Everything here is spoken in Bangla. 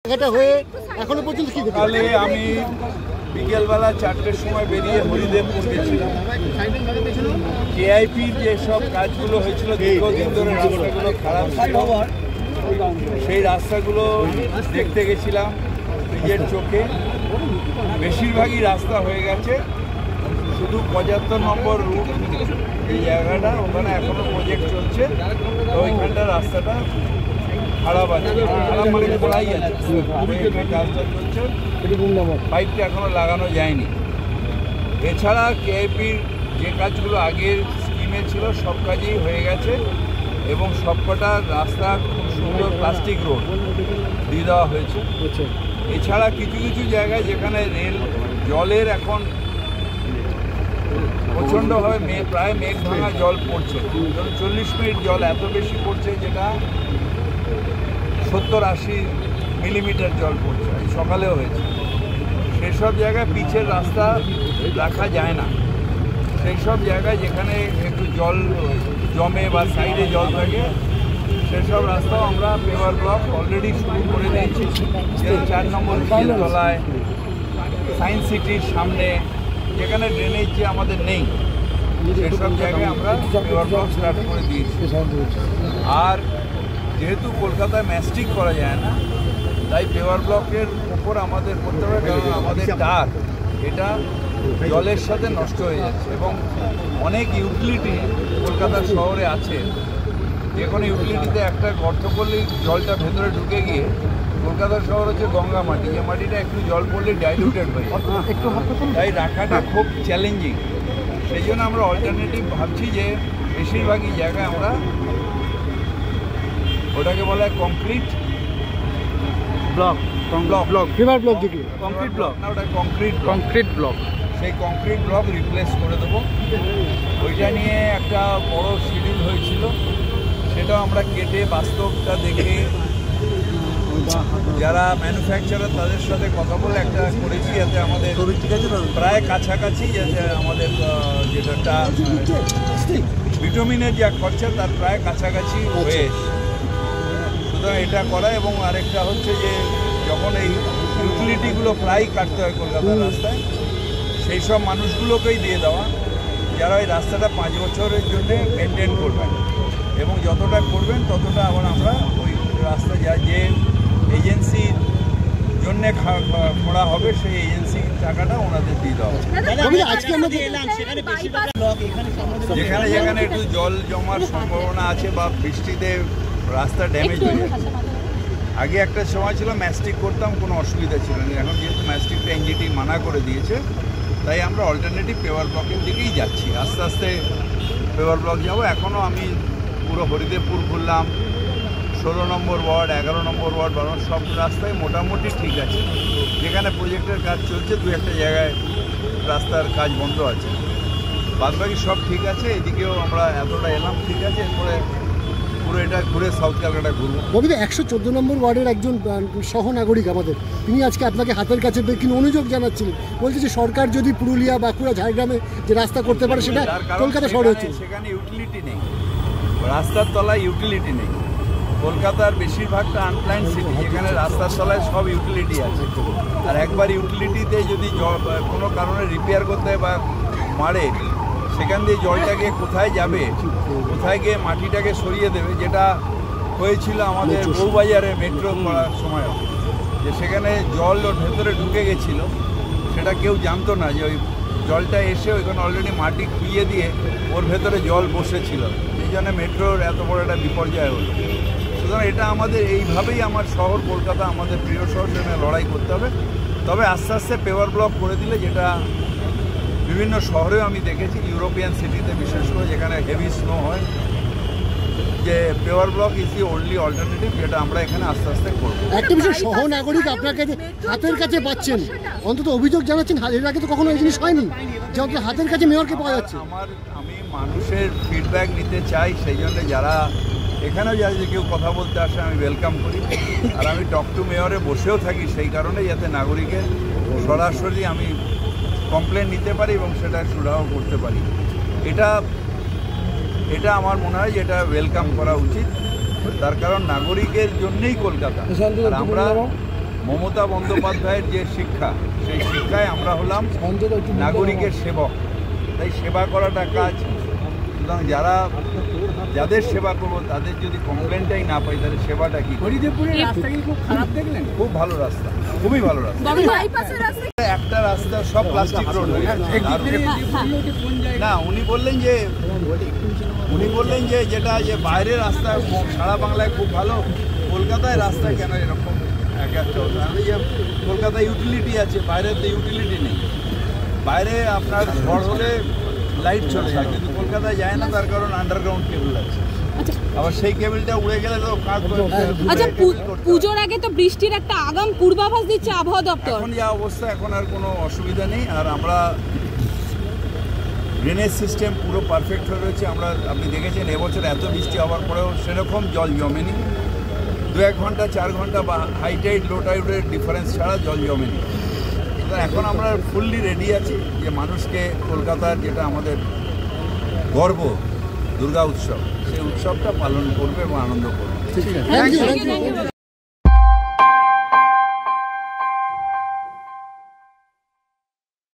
ঘাটা হয়ে এখনো পর্যন্ত কি সকালে আমি বিকেলবেলা 4টের সময় বেরিয়ে হরিদেবপুর গেছিলাম। কেআইপির যেসব কাজগুলো হয়েছিল দীর্ঘদিন ধরে রাস্তাগুলো খারাপ ছিল, সেই রাস্তাগুলো দেখতে গেছিলাম নিজের চোখে। বেশিরভাগই রাস্তা হয়ে গেছে, শুধু 75 নম্বর রুট এই জায়গাটা, ওখানে এখনো প্রজেক্ট চলছে। তো ওইখানটা রাস্তাটা খারাপ আছে, খারাপ মানে খোলাই আছে, কাজটা চলছে, পাইপটা এখনো লাগানো যায়নি। এছাড়া কেআইপির যে কাজগুলো আগের স্কিমে ছিল সব কাজই হয়ে গেছে এবং সবকটা রাস্তা খুব সুন্দর প্লাস্টিক রোড দিয়ে দেওয়া হয়েছে। এছাড়া কিছু কিছু জায়গায় যেখানে রেল জলের এখন প্রচণ্ডভাবে প্রায় মেঘ ভাঙা জল পড়ছে, 40 মিনিট জল এত বেশি পড়ছে যেটা 70-80 মিলিমিটার জল পড়ছে, সকালেও হয়েছে। সেসব জায়গায় পিচের রাস্তা রাখা যায় না। সেই সব জায়গায় যেখানে একটু জল জমে বা সাইডে জল থাকে সেসব রাস্তাও আমরা পেভার ব্লক অলরেডি শুরু করে দিয়েছি। 4 নম্বর তলায় সায়েন্স সিটির সামনে যেখানে ড্রেনেজ যে আমাদের নেই সেসব জায়গায় আমরা পেভার ব্লক স্টার্ট করে দিয়েছি। আর যেহেতু কলকাতায় ম্যাস্টিক করা যায় না, তাই পেভার ব্লকের উপর আমাদের করতে হবে, কারণ আমাদের টার এটা জলের সাথে নষ্ট হয়ে যাচ্ছে এবং অনেক ইউটিলিটি কলকাতা শহরে আছে, যে কোনো ইউটিলিটিতে একটা গর্ত করলেই জলটা ভেতরে ঢুকে গিয়ে কলকাতা শহর হচ্ছে গঙ্গা মাটি, যে মাটিটা একটু জল পড়লে ডাইলুটেড হয়ে যায়, তাই রাখাটা খুব চ্যালেঞ্জিং। সেই জন্য আমরা অল্টারনেটিভ ভাবছি যে বেশিরভাগই জায়গায় আমরা ওটাকে বলা হয় কংক্রিট ব্লক, পেভার ব্লক দিকে কংক্রিট ব্লক না, ওটা কংক্রিট ব্লক, সেই কংক্রিট ব্লক রিপ্লেস করে দেবো। ওইটা নিয়ে একটা বড় শিডিউল হয়েছিল, সেটাও আমরা কেটে বাস্তবটা দেখে যারা ম্যানুফ্যাকচারার তাদের সাথে কথা বলে একটা করেছি, যাতে আমাদের প্রায় কাছাকাছি, যাতে আমাদের যেটা ভিটামিনের যা খরচা তার প্রায় কাছাকাছি হয়ে, সুতরাং এটা করা। এবং আরেকটা হচ্ছে যে যখন এই ইউটিলিটিগুলো প্রায় কাটতে হয় কলকাতার রাস্তায়, সেই সব মানুষগুলোকেই দিয়ে দেওয়া যারা ওই রাস্তাটা 5 বছরের জন্য মেনটেন করবেন এবং যতটা করবেন ততটা আবার আমরা ওই রাস্তা যে এজেন্সির জন্য খোঁড়া হবে সেই এজেন্সির টাকাটা ওনাদের দিয়ে দেওয়া হবে। যেখানে যেখানে একটু জল জমার সম্ভাবনা আছে বা বৃষ্টিতে রাস্তা ড্যামেজ হয়ে যাচ্ছে, আগে একটা সময় ছিল ম্যাস্টিক করতাম, কোনো অসুবিধা ছিল না। এখন যেহেতু ম্যাস্টিকটা এনজিটি মানা করে দিয়েছে, তাই আমরা অল্টারনেটিভ পেভার ব্লকের দিকেই যাচ্ছি। আস্তে আস্তে পেভার ব্লক যাবো। এখনও আমি পুরো হরিদেবপুর ঘুরলাম, 16 নম্বর ওয়ার্ড, 11 নম্বর ওয়ার্ড, 12 সব রাস্তায় মোটামুটি ঠিক আছে। যেখানে প্রজেক্টের কাজ চলছে 2-1 জায়গায় রাস্তার কাজ বন্ধ আছে, বাদবাকি সব ঠিক আছে। এদিকেও আমরা এতটা এলাম, ঠিক আছে। এরপরে পুরো এটা ঘুরে সাউথ ক্যালকাটা ঘুরবো। রবিদা 114 নম্বর ওয়ার্ডের একজন সহনাগরিক আমাদের, তিনি আজকে আপনাকে হাতের কাছে কিন্তু অনুযোগ জানাচ্ছিলেন, বলছে যে সরকার যদি পুরুলিয়া, বাঁকুড়া, ঝাড়গ্রামে যে রাস্তা করতে পারে সেটা কলকাতা শহরে হচ্ছে। সেখানে ইউটিলিটি নেই, রাস্তার তলায় ইউটিলিটি নেই। কলকাতার বেশিরভাগটা আনপ্ল্যান্ড সিটি, যেখানে রাস্তার তলায় সব ইউটিলিটি আছে। আর একবার ইউটিলিটিতে যদি কোনো কারণে রিপেয়ার করতে হয় বা মারে, সেখান দিয়ে জলটাকে কোথায় যাবে, কোথায় গিয়ে মাটিটাকে সরিয়ে দেবে, যেটা হয়েছিল আমাদের বউবাজারে মেট্রো করার সময়ও, যে সেখানে জল ওর ভেতরে ঢুকে গেছিলো, সেটা কেউ জানতো না যে ওই জলটা এসে ওইখানে অলরেডি মাটি খুইয়ে দিয়ে ওর ভেতরে জল বসেছিল, এই জন্য মেট্রোর এত বড় একটা বিপর্যয় হলো। সুতরাং এটা আমাদের এইভাবেই আমার শহর কলকাতা, আমাদের প্রিয় শহর, সেখানে লড়াই করতে হবে। তবে আস্তে আস্তে পেভার ব্লক করে দিলে, যেটা বিভিন্ন শহরেও আমি দেখেছি, ইউরোপিয়ান সিটিতে বিশেষ করে যেখানে হেভি স্নো হয়, যে paver block is the only alternative, যেটা আমরা এখানে আস্তে আস্তে করবো। একটা বিষয়, সহনাগরিক আপনাকে হাতের কাছে পাচ্ছেন, অন্তত অভিযোগ জানাচ্ছেন, এর আগে তো কখনো এই জিনিস হয়নি যে অন্তত হাতের কাছে মেয়রকে পাওয়া যাচ্ছে। আমি মানুষের ফিডব্যাক নিতে চাই, সেই জন্য যারা এখানেও যে কেউ কথা বলতে আসে আমি ওয়েলকাম করি। আর আমি টক টু মেয়রে বসেও থাকি সেই কারণে, যাতে নাগরিকের সরাসরি আমি কমপ্লেন নিতে পারি এবং সেটা সুরাহ করতে পারি। এটা আমার মনে হয় যে এটা ওয়েলকাম করা উচিত, তার কারণ নাগরিকের জন্যই কলকাতা। আর আমরা মমতা বন্দ্যোপাধ্যায়ের যে শিক্ষা, সেই শিক্ষায় আমরা হলাম নাগরিকের সেবক, তাই সেবা করাটা কাজ। সুতরাং যাদের সেবা করবো তাদের যদি কমপ্লেনটাই না পাই তাহলে সেবাটা কি? হরিদেবপুরের রাস্তা কি খুব খারাপ দেখলেন? খুব ভালো রাস্তা, খুবই ভালো রাস্তা। একটা রাস্তা সব প্লাস্টিক রোড হয়ে গেছে। না, উনি বললেন যে যেটা যে বাইরের রাস্তা সারা বাংলায় খুব ভালো, কলকাতায় রাস্তা কেন এরকম এক একটা? যে কলকাতায় ইউটিলিটি আছে, বাইরের তো ইউটিলিটি নেই। বাইরে আপনার ঝড় হলে লাইট চলে যায়, কিন্তু কলকাতায় যায় না, তার কারণ আন্ডারগ্রাউন্ড কেবল আছে। আবার সেই কেবলটা উড়ে গেলে তো আচ্ছা, পুজোর আগে তো বৃষ্টির একটা আগাম পূর্বাভাস দিচ্ছে আবহাওয়া দপ্তর। এখন যা অবস্থা, এখন আর কোনো অসুবিধা নেই। আর আমরা ড্রেনেজ সিস্টেম পুরো পারফেক্ট হয়ে রয়েছে। আপনি দেখেছেন এবছর এত বৃষ্টি হওয়ার পরেও সেরকম জল জমেনি। 2-1 ঘন্টা 4 ঘন্টা বা হাই টাইড লো টাইডের ডিফারেন্স ছাড়া জল জমেনি। এখন আমরা ফুললি রেডি আছি যে মানুষকে কলকাতার যেটা আমাদের গর্ব, দুর্গা উৎসব, সেই উৎসবটা পালন করবে এবং আনন্দ করবে। Thank you.